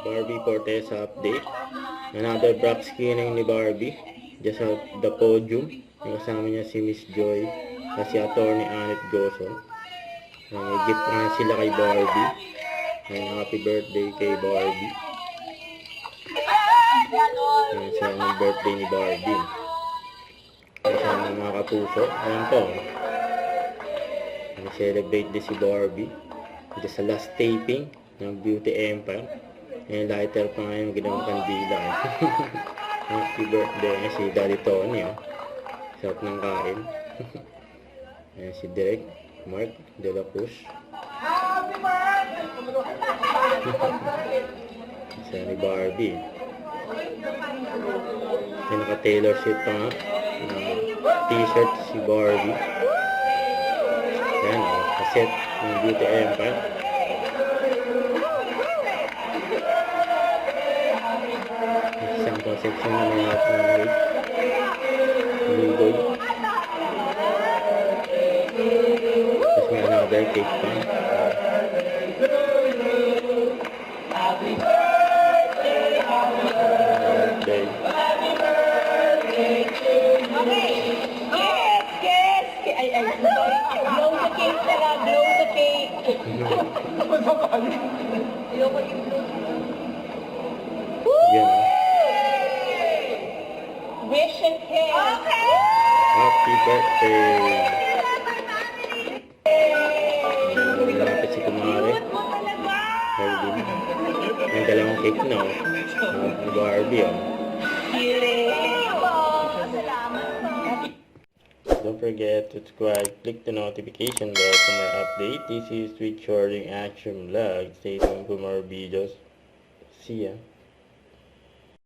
Barbie Fortesa update. Another Brock skinning ni Barbie. Just at the podium. Yung kasama niya si Miss Joy at si Atty. Annette Goson. May gift nga sila kay Barbie. Happy birthday kay Barbie. Sa ng birthday ni Barbie. Kasama mga kapuso. Ayan po. Celebrate din si Barbie. Ito sa last taping ng Beauty Empire. Ayan, lighter pa ngayon ginawang kandila. Happy birthday si Daddy Tony. Sarap ng kain. Ayan si Direk Mark De La Cruz. Isa ni Barbie. Ayan, naka-tailor suit pa nga. T-shirt si Barbie. Ayan, kaset ng Beauty Empire. Isang conception na may lahat ng weight. Ligoy. Tapos may another cake pa. Happy birthday. Blow the cake tara, blow the cake. Yan. Wish and cake. Okay. Happy birthday. Malapit si Kumare. Barbie. May dalawang cake na. Barbie. Don't forget to subscribe, click the notification bell for more update. This is Street Shorting Action Vlog. Stay tuned for more videos. See ya.